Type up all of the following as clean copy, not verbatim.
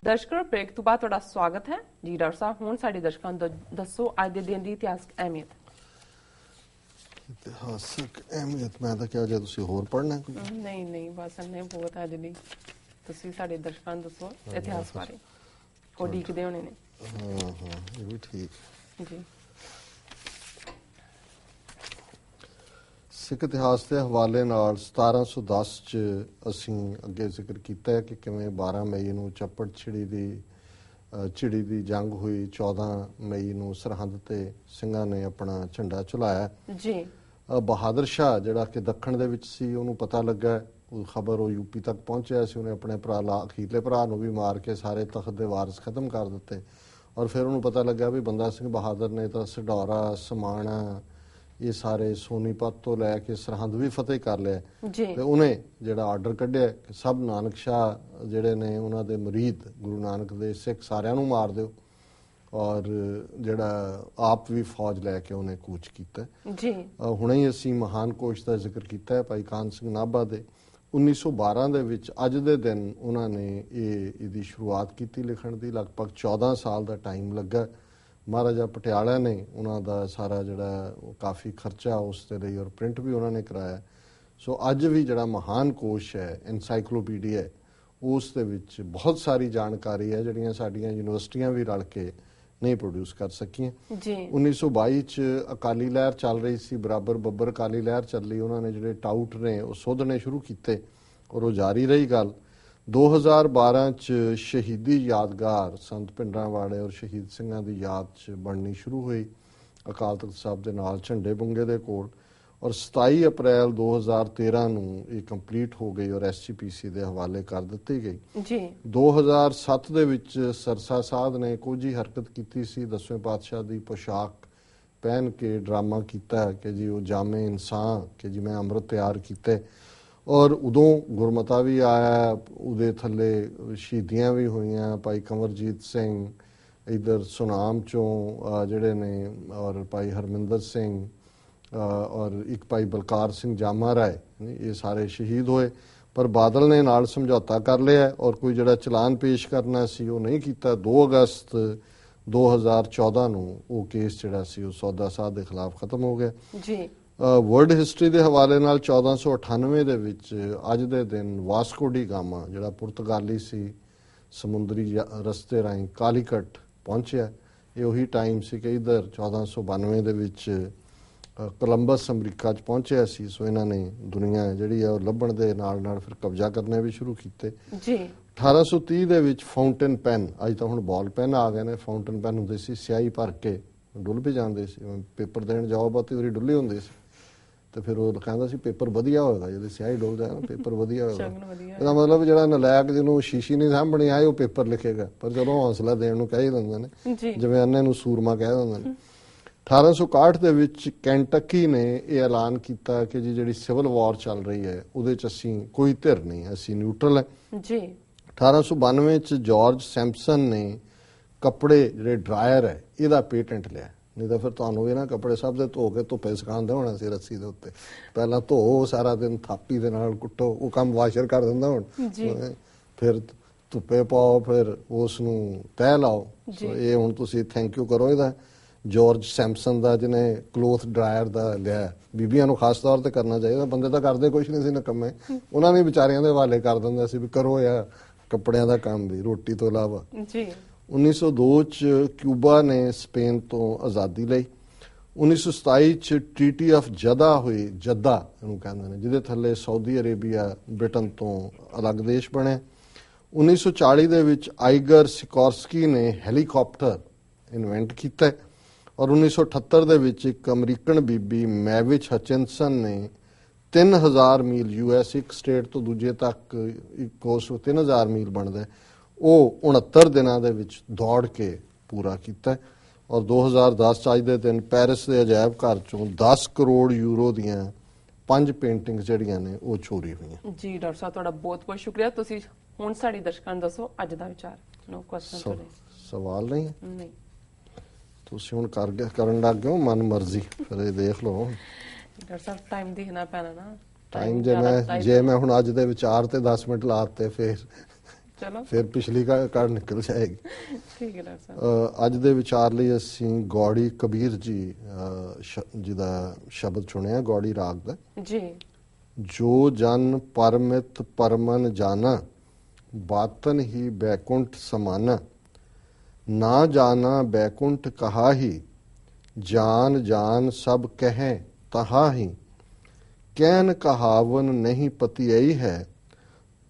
ਦਰਸ਼ਕੋ break ਤੋਂ ਬਾਅਦ ਤੁਹਾਡਾ ਸਵਾਗਤ ਹੈ ਜੀ। ਡਾਕਟਰ ਸਾਹਿਬ ਹੁਣ ਸਾਡੇ ਦਰਸ਼ਕਾਂ ਨੂੰ ਦੱਸੋ ਅੱਜ ਦੇ ਦਿਨ ਦੀ ਇਤਿਹਾਸਕ ਅਹਿਮੀਅਤ। ਇਤਿਹਾਸਕ ਅਹਿਮੀਅਤ ਮੈਂ ਤਾਂ ਕਿਹਾ ਜੇ ਤੁਸੀਂ ਹੋਰ ਪੜ੍ਹਨਾ ਕੋਈ। ਨਹੀਂ ਬਸ ਇੰਨੇ ਬਹੁਤ ਅੱਜ ਦੀ ਤੁਸੀਂ ਸਾਡੇ ਦਰਸ਼ਕਾਂ ਨੂੰ ਦੱਸੋ ਇਤਿਹਾਸ ਬਾਰੇ ਉਹ ਡੀਕਦੇ ਹੋਣੇ ਨੇ। ਹਾਂ ਇਹ ਵੀ ਠੀਕ ਜੀ। ਸਿੱਖ ਇਤਿਹਾਸ ਦੇ ਹਵਾਲੇ ਨਾਲ 1710 ਚ ਅਸੀਂ ਅੱਗੇ ਜ਼ਿਕਰ ਕੀਤਾ ਹੈ ਕਿ ਕਿਵੇਂ 12 ਮਈ ਨੂੰ ਚੱਪੜ ਚਿੜੀ ਦੀ ਜੰਗ ਹੋਈ। 14 ਮਈ ਨੂੰ ਸਰਹੰਦ ਤੇ ਸਿੰਘਾਂ ਨੇ ਆਪਣਾ ਝੰਡਾ ਝੁਲਾਇਆ ਜੀ। ਬਹਾਦਰ ਸ਼ਾਹ ਜਿਹੜਾ ਕਿ ਦੱਖਣ ਦੇ ਵਿੱਚ ਸੀ, ਉਹਨੂੰ ਪਤਾ ਲੱਗਾ, ਉਹ ਖਬਰ ਉਹ ਯੂਪੀ ਤੱਕ ਪਹੁੰਚਿਆ ਸੀ। ਉਹਨੇ ਆਪਣੇ ਅਖੀਰਲੇ ਭਰਾ ਨੂੰ ਵੀ ਮਾਰ ਕੇ ਸਾਰੇ ਤਖਤ ਦੇ ਵਾਰਿਸ ਖਤਮ ਕਰ ਦਿੱਤੇ। ਔਰ ਫਿਰ ਉਹਨੂੰ ਪਤਾ ਲੱਗਾ ਵੀ ਬੰਦਾ ਸਿੰਘ ਬਹਾਦਰ ਨੇ ਤਾਂ ਸਢੌਰਾ, ਸਮਾਣਾ, ਇਹ ਸਾਰੇ ਸੋਨੀਪਤ ਤੋਂ ਲੈ ਕੇ ਸਰਹੰਦ ਵੀ ਫਤਿਹ ਕਰ ਲਿਆ ਤੇ ਉਹਨੇ ਜਿਹੜਾ ਆਰਡਰ ਕੱਢਿਆ ਕਿ ਸਭ ਨਾਨਕ ਸ਼ਾਹ ਜਿਹੜੇ ਨੇ ਉਹਨਾਂ ਦੇ ਮੁਰੀਦ ਗੁਰੂ ਨਾਨਕ ਦੇ ਸਿੱਖ ਸਾਰਿਆਂ ਨੂੰ ਮਾਰ ਦਿਓ। ਔਰ ਜਿਹੜਾ ਆਪ ਵੀ ਫੌਜ ਲੈ ਕੇ ਉਹਨੇ ਕੂਚ ਕੀਤਾ ਜੀ। ਹੁਣੇ ਹੀ ਅਸੀਂ ਮਹਾਨ ਕੋਸ਼ ਦਾ ਜ਼ਿਕਰ ਕੀਤਾ ਹੈ ਭਾਈ ਕਾਹਨ ਸਿੰਘ ਨਾਭਾ ਦੇ। 1912 ਦੇ ਵਿੱਚ ਅੱਜ ਦੇ ਦਿਨ ਉਹਨਾਂ ਨੇ ਇਹਦੀ ਸ਼ੁਰੂਆਤ ਕੀਤੀ ਲਿਖਣ ਦੀ। ਲਗਭਗ 14 ਸਾਲ ਦਾ ਟਾਈਮ ਲੱਗਾ। ਮਹਾਰਾਜਾ ਪਟਿਆਲਾ ਨੇ ਉਹਨਾਂ ਦਾ ਸਾਰਾ ਜਿਹੜਾ ਕਾਫੀ ਖਰਚਾ ਉਸ ਦੇ ਲਈ ਔਰ ਪ੍ਰਿੰਟ ਵੀ ਉਹਨਾਂ ਨੇ ਕਰਾਇਆ। ਸੋ ਅੱਜ ਵੀ ਜਿਹੜਾ ਮਹਾਨ ਕੋਸ਼ ਹੈ, ਐਨਸਾਈਕਲੋਪੀਡੀਆ ਹੈ, ਉਸ ਦੇ ਵਿੱਚ ਬਹੁਤ ਸਾਰੀ ਜਾਣਕਾਰੀ ਹੈ ਜਿਹੜੀਆਂ ਸਾਡੀਆਂ ਯੂਨੀਵਰਸਿਟੀਆਂ ਵੀ ਰਲ ਕੇ ਨਹੀਂ ਪ੍ਰੋਡਿਊਸ ਕਰ ਸਕੀਆਂ। 1922 ਚ ਅਕਾਲੀ ਲਹਿਰ ਚੱਲ ਰਹੀ ਸੀ, ਬਰਾਬਰ ਬੱਬਰ ਅਕਾਲੀ ਲਹਿਰ ਚੱਲੀ। ਉਹਨਾਂ ਨੇ ਜਿਹੜੇ ਟਾਊਟ ਨੇ ਉਹ ਸੋਧਣੇ ਸ਼ੁਰੂ ਕੀਤੇ ਔਰ ਉਹ ਜਾਰੀ ਰਹੀ ਗੱਲ। 2012 ਚ ਸ਼ਹੀਦੀ ਯਾਦਗਾਰ ਸੰਤ ਭਿੰਡਰਾਂਵਾਲੇ ਔਰ ਸ਼ਹੀਦ ਸਿੰਘਾਂ ਦੀ ਯਾਦ ਚ ਬਣਨੀ ਸ਼ੁਰੂ ਹੋਈ ਅਕਾਲ ਤਖਤ ਸਾਹਿਬ ਦੇ ਨਾਲ ਝੰਡੇ ਬੁੰਗੇ ਦੇ ਕੋਲ। ਔਰ 27 ਅਪ੍ਰੈਲ 2013 ਨੂੰ ਇਹ ਕੰਪਲੀਟ ਹੋ ਗਈ ਔਰ SGPC ਦੇ ਹਵਾਲੇ ਕਰ ਦਿੱਤੀ ਗਈ ਜੀ। 2007 ਦੇ ਵਿੱਚ ਸਰਸਾ ਸਾਧ ਨੇ ਕੋਝੀ ਹਰਕਤ ਕੀਤੀ ਸੀ, 10ਵੇਂ ਪਾਤਸ਼ਾਹ ਦੀ ਪੋਸ਼ਾਕ ਪਹਿਨ ਕੇ ਡਰਾਮਾ ਕੀਤਾ ਕਿ ਜੀ ਉਹ ਜਾਮੇ ਇਨਸਾਨ ਕਿ ਜੀ ਮੈਂ ਅੰਮ੍ਰਿਤ ਤਿਆਰ ਕੀਤੇ। ਔਰ ਉਦੋਂ ਗੁਰਮਤਾ ਵੀ ਆਇਆ, ਉਹਦੇ ਥੱਲੇ ਸ਼ਹੀਦੀਆਂ ਵੀ ਹੋਈਆਂ। ਭਾਈ ਕੰਵਰਜੀਤ ਸਿੰਘ ਇੱਧਰ ਸੁਨਾਮ ਚੋਂ ਜਿਹੜੇ ਨੇ, ਔਰ ਭਾਈ ਹਰਮਿੰਦਰ ਸਿੰਘ ਔਰ ਇੱਕ ਭਾਈ ਬਲਕਾਰ ਸਿੰਘ ਜਾਮਾ ਰਾਏ, ਇਹ ਸਾਰੇ ਸ਼ਹੀਦ ਹੋਏ। ਪਰ ਬਾਦਲ ਨੇ ਨਾਲ ਸਮਝੌਤਾ ਕਰ ਲਿਆ ਔਰ ਕੋਈ ਜਿਹੜਾ ਚਲਾਨ ਪੇਸ਼ ਕਰਨਾ ਸੀ ਉਹ ਨਹੀਂ ਕੀਤਾ। 2 ਅਗਸਤ 2014 ਨੂੰ ਉਹ ਕੇਸ ਜਿਹੜਾ ਸੀ ਉਹ ਸੌਦਾ ਸਾਹਿਬ ਦੇ ਖਿਲਾਫ ਖਤਮ ਹੋ ਗਿਆ ਜੀ। ਵਰਲਡ ਹਿਸਟਰੀ ਦੇ ਹਵਾਲੇ ਨਾਲ 1498 ਦੇ ਵਿੱਚ ਅੱਜ ਦੇ ਦਿਨ ਵਾਸਕੋ ਡੀ ਗਾਮਾ ਜਿਹੜਾ ਪੁਰਤਗਾਲੀ ਸੀ, ਸਮੁੰਦਰੀ ਰਸਤੇ ਰਾਹੀਂ ਕਾਲੀਕਟ ਪਹੁੰਚਿਆ। ਇਹ ਉਹੀ ਟਾਈਮ ਸੀ ਕਿ ਇੱਧਰ 1492 ਦੇ ਵਿੱਚ ਕੋਲੰਬਸ ਅਮਰੀਕਾ 'ਚ ਪਹੁੰਚਿਆ ਸੀ। ਸੋ ਇਹਨਾਂ ਨੇ ਦੁਨੀਆ ਜਿਹੜੀ ਆ ਉਹ ਲੱਭਣ ਦੇ ਨਾਲ ਨਾਲ ਫਿਰ ਕਬਜ਼ਾ ਕਰਨੇ ਵੀ ਸ਼ੁਰੂ ਕੀਤੇ ਜੀ। 1830 ਦੇ ਵਿੱਚ ਫਾਊਂਟੇਨ ਪੈਨ, ਅੱਜ ਤਾਂ ਹੁਣ ਬਾਲ ਪੈਨ ਆ ਗਏ ਨੇ, ਫਾਊਂਟੇਨ ਪੈਨ ਹੁੰਦੇ ਸੀ ਸਿਆਹੀ ਭਰ ਕੇ ਡੁੱਲ ਵੀ ਜਾਂਦੇ ਸੀ। ਪੇਪਰ ਦੇਣ ਜਾਓ ਬਹੁਤੀ ਵਾਰੀ ਡੁੱਲੇ ਹੁੰਦੇ ਸੀ ਤੇ ਫਿਰ ਉਹ ਕਹਿੰਦਾ ਸੀ ਪੇਪਰ ਵਧੀਆ ਹੋਏਗਾ, ਜਦੋਂ ਸਿਆਹੀ ਡੁੱਲ ਜਾਏ ਨਾ ਪੇਪਰ ਵਧੀਆ ਹੋਏਗਾ। ਇਹਦਾ ਮਤਲਬ ਜਿਹੜਾ ਨਲਾਇਕ ਜਿਹਨੂੰ ਸ਼ੀਸ਼ੀ ਨਹੀਂ ਸਾਂਭਣੀ ਆਏ ਉਹ ਪੇਪਰ ਲਿਖੇਗਾ। ਪਰ ਚਲੋ ਹੌਸਲਾ ਦੇਣ ਨੂੰ ਕਹਿ ਦਿੰਦੇ ਨੇ, ਜਿਵੇਂ ਅੰਨੇ ਨੂੰ ਸੂਰਮਾ ਕਹਿ ਦਿੰਦੇ ਨੇ। 1861 ਦੇ ਵਿੱਚ ਕੈਂਟਕੀ ਨੇ ਇਹ ਐਲਾਨ ਕੀਤਾ ਕਿ ਜੀ ਜਿਹੜੀ ਸਿਵਲ ਵਾਰ ਚੱਲ ਰਹੀ ਹੈ ਉਹਦੇ 'ਚ ਅਸੀਂ ਕੋਈ ਧਿਰ ਨਹੀਂ, ਅਸੀਂ ਨਿਊਟਰਲ ਹੈ ਜੀ। 1892 'ਚ ਜਾਰਜ ਸੈਂਪਸਨ ਨੇ ਕੱਪੜੇ ਜਿਹੜੇ ਡਰਾਇਰ ਹੈ ਇਹਦਾ ਪੇਟੈਂਟ ਲਿਆ। ਨਹੀਂ ਤਾਂ ਫਿਰ ਤੁਹਾਨੂੰ ਇਹ ਨਾ ਕੱਪੜੇ ਸਭ ਦੇ ਧੋ ਕੇ ਧੁੱਪੇ ਸੁਕਾਉਣ ਦੇਣਾ ਸੀ ਰੱਸੀ ਦੇ ਉੱਤੇ। ਪਹਿਲਾਂ ਧੋ ਸਾਰਾ ਦਿਨ ਥਾਪੀ ਦੇ ਨਾਲ ਕੁੱਟੋ, ਉਹ ਕੰਮ ਵਾਸ਼ਰ ਕਰ ਦਿੰਦਾ ਹੁਣ। ਫਿਰ ਧੁੱਪੇ ਪਾਓ, ਫਿਰ ਉਸ ਨੂੰ ਤਹਿ ਲਾਓ। ਇਹ ਹੁਣ ਤੁਸੀਂ ਥੈਂਕ ਯੂ ਕਰੋ ਇਹਦਾ ਜਾਰਜ ਸੈਂਪਸਨ ਦਾ, ਜਿਹਨੇ ਕਲੋਥ ਡਰਾਇਰ ਦਾ ਲਿਆ। ਬੀਬੀਆਂ ਨੂੰ ਖਾਸ ਤੌਰ ਤੇ ਕਰਨਾ ਚਾਹੀਦਾ, ਬੰਦੇ ਤਾਂ ਕਰਦੇ ਕੁਛ ਨਹੀਂ ਸੀ ਨਕੰਮੇ। ਉਹਨਾਂ ਨੇ ਵਿਚਾਰਿਆਂ ਦੇ ਹਵਾਲੇ ਕਰ ਦਿੰਦਾ ਸੀ ਵੀ ਕਰੋ ਯਾ ਕੱਪੜਿਆਂ ਦਾ ਕੰਮ ਵੀ ਰੋਟੀ ਤੋਂ ਇਲਾਵਾ ਜੀ। 1902 ਚ ਕਿਊਬਾ ਨੇ ਸਪੇਨ ਤੋਂ ਆਜ਼ਾਦੀ ਲਈ। 1927 ਚ ਟ੍ਰੀਟੀ ਆਫ ਜੱਦਾ ਹੋਈ, ਜੱਦਾ ਇਹਨੂੰ ਕਹਿੰਦੇ ਨੇ, ਜਿਹਦੇ ਥੱਲੇ ਸਾਊਦੀ ਅਰੇਬੀਆ ਬ੍ਰਿਟਨ ਤੋਂ ਅਲੱਗ ਦੇਸ਼ ਬਣਿਆ। 1940 ਦੇ ਵਿੱਚ ਆਈਗਰ ਸਿਕੋਰਸਕੀ ਨੇ ਹੈਲੀਕਾਪਟਰ ਇਨਵੈਂਟ ਕੀਤਾ ਔਰ 1978 ਦੇ ਵਿੱਚ ਇੱਕ ਅਮਰੀਕਨ ਬੀਬੀ ਮੈਵਿਚ ਹਚਿਨਸਨ ਨੇ 3000 ਮੀਲ US, ਇੱਕ ਸਟੇਟ ਤੋਂ ਦੂਜੇ ਤੱਕ ਇੱਕ ਕੋਰਸ 3000 ਮੀਲ ਬਣਦਾ, ਉਹ 69 ਦਿਨਾਂ ਦੇ ਵਿੱਚ ਦੌੜ ਕੇ ਪੂਰਾ ਕੀਤਾ। ਔਰ 2010 ਚ ਅੱਜ ਦੇ ਦਿਨ ਪੈਰਿਸ ਦੇ ਅਜਾਇਬ ਘਰ ਚੋਂ 10 ਕਰੋੜ ਯੂਰੋ ਦੀਆਂ 5 ਪੇਂਟਿੰਗਸ ਜਿਹੜੀਆਂ ਨੇ ਉਹ ਚੋਰੀ ਹੋਈਆਂ ਜੀ। ਡਾਕਟਰ ਸਾਹਿਬ ਤੁਹਾਡਾ ਬਹੁਤ ਬਹੁਤ ਸ਼ੁਕਰੀਆ। ਤੁਸੀਂ ਹੁਣ ਸਾਡੇ ਦਰਸ਼ਕਾਂ ਨੂੰ ਦੱਸੋ ਅੱਜ ਦਾ ਵਿਚਾਰ। ਨੋ ਕੁਐਸਚਨ ਸਵਾਲ ਨਹੀਂ ਨਹੀਂ ਤੁਸੀਂ ਹੁਣ ਕਰਨ ਲੱਗ ਗਏ ਹੋ ਮਨ ਮਰਜ਼ੀ, ਫਿਰ ਇਹ ਦੇਖ ਲਓ। ਡਾਕਟਰ ਸਾਹਿਬ ਟਾਈਮ ਦੇਖਣਾ ਪੈਣਾ ਨਾ। ਟਾਈਮ ਜੇ ਮੈਂ ਹੁਣ ਅੱਜ ਦੇ ਵਿਚਾਰ ਤੇ 10 ਮਿੰਟ ਲਾਤੇ ਫਿਰ ਚਲੋ ਫਿਰ ਪਿਛਲੀ ਕਾਰਡ ਨਿਕਲ ਜਾਏਗੀ। ਠੀਕ ਹੈ ਡਾਕਟਰ ਸਾਹਿਬ। ਅੱਜ ਦੇ ਵਿਚਾਰ ਲਈ ਅਸੀਂ ਗੌੜੀ ਕਬੀਰ ਜੀ ਜੀ ਦਾ ਸ਼ਬਦ ਚੁਣਿਆ, ਗੌੜੀ ਰਾਗ ਦਾ। ਜੀ। ਜੋ ਜਨ ਪਰਮਿਤ ਪਰਮਨ ਜਾਣਾ, ਬਾਤਨ ਹੀ ਬੈਕੁੰਠ ਸਮਾਨਾ। ਨਾ ਜਾਣਾ ਬੈਕੁੰਠ ਕਹਾ ਹੀ, ਜਾन जान सब कहें तहा ही। कहन कहावन नहीं पतियई है,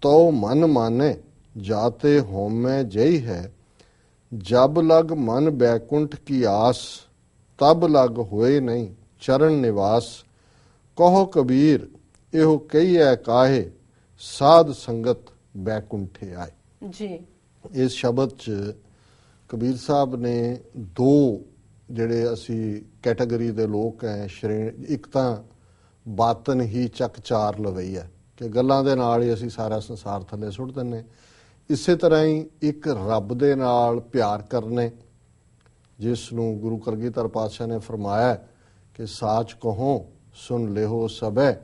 तो मन माने जाते होमै जई है। जब लग मन बैकुंठ की आस, तब लग होए नहीं चरण निवास। कहो कबीर एहो कहिए काहे, साध संगत बैकुंठे आए। जी। इस शब्द च कबीर साहब ने दो ਜਿਹੜੇ ਅਸੀਂ ਕੈਟਾਗਰੀ ਦੇ ਲੋਕ ਹੈ, ਇੱਕ ਤਾਂ ਬਾਤਨ ਹੀ ਚੱਕ ਚਾਰ ਲਵਈ ਹੈ ਕਿ ਗੱਲਾਂ ਦੇ ਨਾਲ ਹੀ ਅਸੀਂ ਸਾਰਾ ਸੰਸਾਰ ਥੱਲੇ ਸੁੱਟ ਦਿੰਨੇ। ਇਸੇ ਤਰ੍ਹਾਂ ਹੀ ਇੱਕ ਰੱਬ ਦੇ ਨਾਲ ਪਿਆਰ ਕਰਨੇ, ਜਿਸ ਨੂੰ ਗੁਰੂ ਕਲਗੀਧਰ ਪਾਤਸ਼ਾਹ ਨੇ ਫਰਮਾਇਆ ਕਿ ਸਾਚ ਕਹੋ ਸੁਨ ਲਿਓ ਸਭੈ,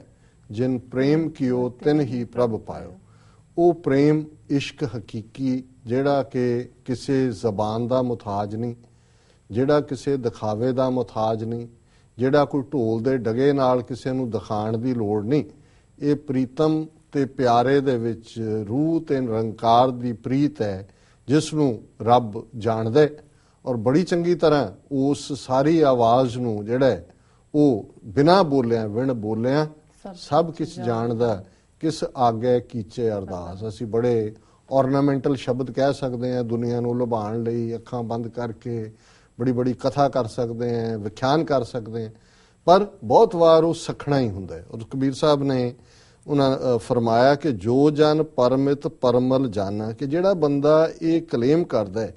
ਜਿਨ ਪ੍ਰੇਮ ਕੀਓ ਤਿਨ ਹੀ ਪ੍ਰਭ ਪਾਇਓ। ਉਹ ਪ੍ਰੇਮ ਇਸ਼ਕ ਹਕੀਕੀ ਜਿਹੜਾ ਕਿ ਕਿਸੇ ਜ਼ਬਾਨ ਦਾ ਮੁਤਾਜ ਨਹੀਂ, ਜਿਹੜਾ ਕਿਸੇ ਦਿਖਾਵੇ ਦਾ ਮੁਤਾਜ ਨਹੀਂ, ਜਿਹੜਾ ਕੋਈ ਢੋਲ ਦੇ ਡਗੇ ਨਾਲ ਕਿਸੇ ਨੂੰ ਦਿਖਾਣ ਦੀ ਲੋੜ ਨਹੀਂ। ਇਹ ਪ੍ਰੀਤਮ ਤੇ ਪਿਆਰੇ ਦੇ ਵਿੱਚ ਰੂਹ ਤੇ ਨਿਰੰਕਾਰ ਦੀ ਪ੍ਰੀਤ ਹੈ, ਜਿਸ ਨੂੰ ਰੱਬ ਜਾਣਦਾ ਔਰ ਬੜੀ ਚੰਗੀ ਤਰ੍ਹਾਂ ਉਸ ਸਾਰੀ ਆਵਾਜ਼ ਨੂੰ ਜਿਹੜਾ ਉਹ ਬਿਨਾਂ ਬੋਲਿਆਂ ਵਿਣ ਬੋਲਿਆਂ ਸਭ ਕੁਝ ਜਾਣਦਾ, ਕਿਸ ਆਗੇ ਕੀਚੇ ਅਰਦਾਸ। ਅਸੀਂ ਬੜੇ ਔਰਨਾਮੈਂਟਲ ਸ਼ਬਦ ਕਹਿ ਸਕਦੇ ਹਾਂ ਦੁਨੀਆ ਨੂੰ ਲੁਭਾਉਣ ਲਈ, ਅੱਖਾਂ ਬੰਦ ਕਰਕੇ ਬੜੀ ਬੜੀ ਕਥਾ ਕਰ ਸਕਦੇ ਹਾਂ, ਵਿਖਿਆਨ ਕਰ ਸਕਦੇ ਹਾਂ, ਪਰ ਬਹੁਤ ਵਾਰ ਉਹ ਸਖਣਾ ਹੀ ਹੁੰਦਾ ਹੈ। ਔਰ ਕਬੀਰ ਸਾਹਿਬ ਨੇ ਉਹਨਾਂ ਫਰਮਾਇਆ ਕਿ ਜੋ ਜਨ ਪਰਮਿਤ ਪਰਮਲ ਜਾਣਾ, ਕਿ ਜਿਹੜਾ ਬੰਦਾ ਇਹ ਕਲੇਮ ਕਰਦਾ ਹੈ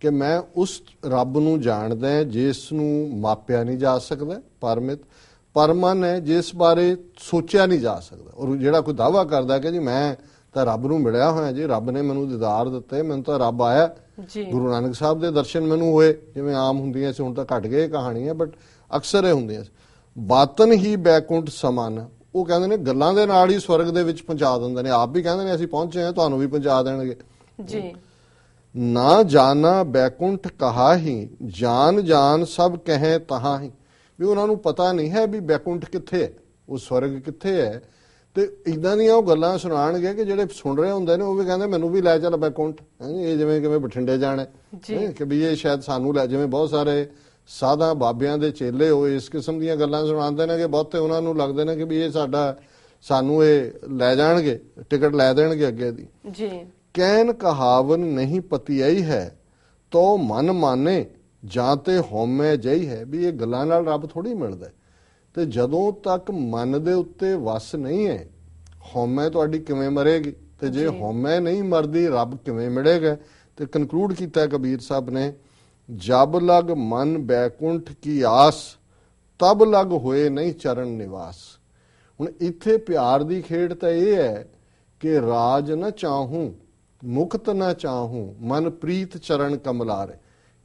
ਕਿ ਮੈਂ ਉਸ ਰੱਬ ਨੂੰ ਜਾਣਦਾ ਜਿਸ ਨੂੰ ਮਾਪਿਆ ਨਹੀਂ ਜਾ ਸਕਦਾ, ਪਰਮਿਤ ਪਰਮਨ ਹੈ ਜਿਸ ਬਾਰੇ ਸੋਚਿਆ ਨਹੀਂ ਜਾ ਸਕਦਾ। ਔਰ ਜਿਹੜਾ ਕੋਈ ਦਾਅਵਾ ਕਰਦਾ ਕਿ ਜੀ ਮੈਂ ਤਾਂ ਰੱਬ ਨੂੰ ਮਿਲਿਆ ਹੋਇਆ, ਜੀ ਰੱਬ ਨੇ ਮੈਨੂੰ ਦੀਦਾਰ ਦਿੱਤੇ, ਮੈਨੂੰ ਤਾਂ ਰੱਬ ਆਇਆ, ਗੁਰੂ ਨਾਨਕ ਸਾਹਿਬ ਦੇ ਦਰਸ਼ਨ ਮੈਨੂੰ ਹੋਏ, ਜਿਵੇਂ ਆਮ ਹੁੰਦੀਆਂ ਸੀ, ਹੁਣ ਤਾਂ ਘਟ ਗਏ ਕਹਾਣੀਆਂ, ਬਟ ਅਕਸਰ ਇਹ ਹੁੰਦੀਆਂ ਸੀ। ਬਾਤਨ ਹੀ ਬੈਕੁੰਠ ਸਮਾਨ, ਉਹ ਕਹਿੰਦੇ ਨੇ ਗੱਲਾਂ ਦੇ ਨਾਲ ਹੀ ਸਵਰਗ ਦੇ ਵਿੱਚ ਪਹੁੰਚਾ ਦਿੰਦੇ ਨੇ। ਆਪ ਵੀ ਕਹਿੰਦੇ ਨੇ ਅਸੀਂ ਪਹੁੰਚੇ ਹਾਂ, ਤੁਹਾਨੂੰ ਵੀ ਪਹੁੰਚਾ ਦੇਣਗੇ ਜੀ। ਨਾ ਜਾਣਾ ਬੈਕੁੰਠ ਕਹਾ ਹੀ, ਜਾਨ ਜਾਨ ਸਭ ਕਹੇ ਤਹਾ ਹੀ। ਵੀ ਉਹਨਾਂ ਨੂੰ ਪਤਾ ਨਹੀਂ ਹੈ ਵੀ ਬੈਕੁੰਠ ਕਿੱਥੇ ਹੈ, ਉਹ ਸਵਰਗ ਕਿੱਥੇ ਹੈ। ਤੇ ਇਦਾਂ ਦੀਆਂ ਉਹ ਗੱਲਾਂ ਸੁਣਾਣਗੇ ਕਿ ਜਿਹੜੇ ਸੁਣ ਰਹੇ ਹੁੰਦੇ ਨੇ ਉਹ ਵੀ ਕਹਿੰਦੇ ਮੈਨੂੰ ਵੀ ਲੈ ਚੱਲ ਬੈਕੁੰਠ। ਇਹ ਜਿਵੇਂ ਕਿਵੇਂ ਬਠਿੰਡੇ ਜਾਣਾ ਕਿ ਵੀ ਇਹ ਸ਼ਾਇਦ ਸਾਨੂੰ ਲੈ, ਜਿਵੇਂ ਬਹੁਤ ਸਾਰੇ ਸਾਧਾਂ ਬਾਬਿਆਂ ਦੇ ਚੇਲੇ ਹੋਏ ਇਸ ਕਿਸਮ ਦੀਆਂ ਗੱਲਾਂ ਸੁਣਾਉਂਦੇ ਨੇ ਕਿ ਬਹੁਤੇ ਉਹਨਾਂ ਨੂੰ ਲੱਗਦੇ ਨੇ ਕਿ ਵੀ ਇਹ ਸਾਨੂੰ ਇਹ ਲੈ ਜਾਣਗੇ, ਟਿਕਟ ਲੈ ਦੇਣਗੇ ਅੱਗੇ ਦੀ ਜੀ। ਕਹਿਨ ਕਹਾਵਨ ਨਹੀਂ ਪਤੀਆਈ ਹੈ, ਤੋ ਮਨ ਮਾਨੇ ਜਾਂ ਤੇ ਹਉਮੈ ਜਈ ਹੈ। ਵੀ ਇਹ ਗੱਲਾਂ ਨਾਲ ਰੱਬ ਥੋੜੀ ਮਿਲਦਾ, ਤੇ ਜਦੋਂ ਤੱਕ ਮਨ ਦੇ ਉੱਤੇ ਵਸ ਨਹੀਂ ਹੈ, ਹਉਮੈ ਤੁਹਾਡੀ ਕਿਵੇਂ ਮਰੇਗੀ? ਤੇ ਜੇ ਹਉਮੈ ਨਹੀਂ ਮਰਦੀ, ਰੱਬ ਕਿਵੇਂ ਮਿਲੇਗਾ? ਤੇ ਕਨਕਲੂਡ ਕੀਤਾ ਕਬੀਰ ਸਾਹਿਬ ਨੇ, ਜਬ ਲਗ ਮਨ ਬੈਕੁੰਠ ਕੀ ਆਸ, ਤਬ ਲਗ ਹੋਏ ਨਹੀਂ ਚਰਨ ਨਿਵਾਸ। ਹੁਣ ਇੱਥੇ ਪਿਆਰ ਦੀ ਖੇਡ ਤਾਂ ਇਹ ਹੈ ਕਿ ਰਾਜ ਨਾ ਚਾਹੂੰ ਮੁਕਤ ਨਾ ਚਾਹੂੰ, ਮਨ ਪ੍ਰੀਤ ਚਰਨ ਕਮਲਾਰੇ,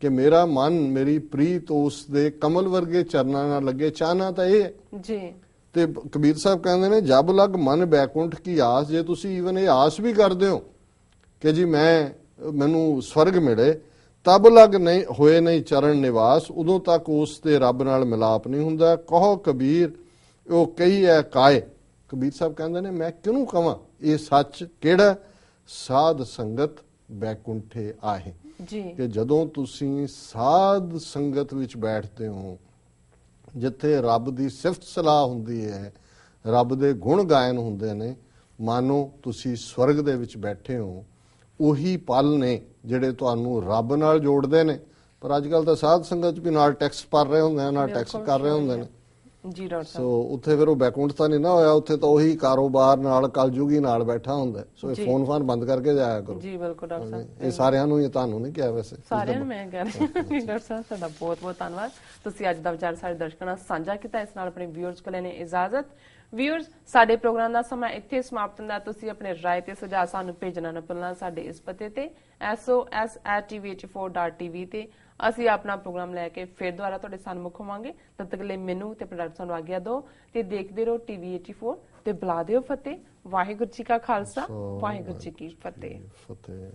ਕਿ ਮੇਰਾ ਮਨ ਮੇਰੀ ਪ੍ਰੀਤ ਉਸ ਦੇ ਕਮਲ ਵਰਗੇ ਚਰਨਾਂ ਨਾਲ ਲੱਗੇ, ਚਾਹਨਾ ਤਾਂ ਇਹ ਹੈ ਜੀ। ਤੇ ਕਬੀਰ ਸਾਹਿਬ ਕਹਿੰਦੇ ਨੇ ਜਬ ਲਗ ਮਨ ਬੈਕੁੰਠ ਕੀ ਆਸ, ਜੇ ਤੁਸੀਂ ਈਵਨ ਇਹ ਆਸ ਵੀ ਕਰਦੇ ਹੋ ਕਿ ਜੀ ਮੈਨੂੰ ਸਵਰਗ ਮਿਲੇ, ਤਬ ਲਗ ਨਹੀਂ ਹੋਏ ਨਹੀਂ ਚਰਨ ਨਿਵਾਸ, ਉਦੋਂ ਤੱਕ ਉਸ ਦੇ ਰੱਬ ਨਾਲ ਮਿਲਾਪ ਨਹੀਂ ਹੁੰਦਾ। ਕਹੋ ਕਬੀਰ ਉਹ ਕਹੀ ਹੈ ਕਾਏ, ਕਬੀਰ ਸਾਹਿਬ ਕਹਿੰਦੇ ਨੇ ਮੈਂ ਕਿਹਨੂੰ ਕਵਾਂ ਇਹ ਸੱਚ ਕਿਹੜਾ? ਸਾਧ ਸੰਗਤ ਬੈਕੁੰਠੇ ਆਏ ਜੀ। ਕਿ ਜਦੋਂ ਤੁਸੀਂ ਸਾਧ ਸੰਗਤ ਵਿੱਚ ਬੈਠਦੇ ਹੋ, ਜਿੱਥੇ ਰੱਬ ਦੀ ਸਿਫਤ ਸਲਾਹ ਹੁੰਦੀ ਹੈ, ਰੱਬ ਦੇ ਗੁਣ ਗਾਇਨ ਹੁੰਦੇ ਨੇ, ਮਾਨੋ ਤੁਸੀਂ ਸਵਰਗ ਦੇ ਵਿੱਚ ਬੈਠੇ ਹੋ। ਉਹੀ ਪਲ ਨੇ ਜਿਹੜੇ ਤੁਹਾਨੂੰ ਰੱਬ ਨਾਲ ਜੋੜਦੇ ਨੇ। ਪਰ ਅੱਜ ਕੱਲ ਤਾਂ ਸਾਧ ਸੰਗਤ ਵੀ ਨਾਲ ਟੈਕਸ ਭਰ ਰਹੇ ਹੁੰਦੇ ਨੇ, ਨਾਲ ਟੈਕਸ ਕਰ ਰਹੇ ਹੁੰਦੇ ਨੇ ਜੀ ਡਾਕਟਰ ਸਾਹਿਬ। ਸੋ ਉੱਥੇ ਫਿਰ ਉਹ ਬੈਕੁੰਠ ਤਾਂ ਨਹੀਂ ਨਾ ਹੋਇਆ, ਉੱਥੇ ਤਾਂ ਉਹੀ ਕਾਰੋਬਾਰ ਨਾਲ ਕਲਯੁਗੀ ਨਾਲ ਬੈਠਾ ਹੁੰਦਾ। ਸੋ ਇਹ ਫੋਨ ਬੰਦ ਕਰਕੇ ਜਾਇਆ ਕਰੋ ਜੀ। ਬਿਲਕੁਲ ਡਾਕਟਰ ਸਾਹਿਬ, ਇਹ ਸਾਰਿਆਂ ਨੂੰ ਹੀ, ਤੁਹਾਨੂੰ ਨਹੀਂ ਕਿਹਾ, ਵੈਸੇ ਸਾਰਿਆਂ ਨੂੰ ਮੈਂ ਕਹਿ ਰਹੀ ਹਾਂ। ਡਾਕਟਰ ਸਾਹਿਬ ਤੁਹਾਡਾ ਬਹੁਤ ਬਹੁਤ ਧੰਨਵਾਦ, ਤੁਸੀਂ ਅੱਜ ਦਾ ਵਿਚਾਰ ਸਾਡੇ ਦਰਸ਼ਕਾਂ ਨਾਲ ਸਾਂਝਾ ਕੀਤਾ। ਇਸ ਨਾਲ ਆਪਣੇ ਵਿਊਅਰਸ ਕੋਲ ਲੈਣੇ ਇਜਾਜ਼ਤ। ਵਿਊਅਰਸ, ਸਾਡੇ ਪ੍ਰੋਗਰਾਮ ਦਾ ਸਮਾਂ ਇੱਥੇ ਸਮਾਪਤ ਹੁੰਦਾ। ਤੁਸੀਂ ਆਪਣੇ ਰਾਏ ਤੇ ਸੁਝਾਅ ਸਾਨੂੰ ਭੇਜਣਾ ਨਾ ਭੁੱਲਣਾ ਸਾਡੇ ਇਸ ਪਤੇ ਤੇ sos@tv84.tv ਤੇ। ਅਸੀਂ ਆਪਣਾ ਪ੍ਰੋਗਰਾਮ ਲੈ ਕੇ ਫਿਰ ਦੁਬਾਰਾ ਤੁਹਾਡੇ ਸਾਹਮਣੇ ਹੋਵਾਂਗੇ। ਤਦ ਤੱਕ ਲਈ ਮੈਨੂੰ ਤੇ ਪ੍ਰੋਡਕਟ ਸਾਨੂੰ ਆਗਿਆ ਦਿਓ ਤੇ ਦੇਖਦੇ ਰਹੋ TV84। ਤੇ ਬੁਲਾ ਦਿਓ ਫਤਿਹ। ਵਾਹਿਗੁਰੂ ਜੀ ਕਾ ਖਾਲਸਾ, ਸੋ ਵਾਹਿਗੁਰੂ ਜੀ ਕੀ ਫਤਿਹ। ਫਤਿਹ।